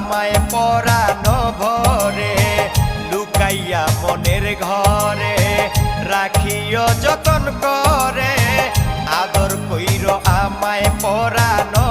আমায় পরানো ভরে লুকাইয়া মনের ঘরে রাখিও যতন করে আদর কইর আমায় পরানো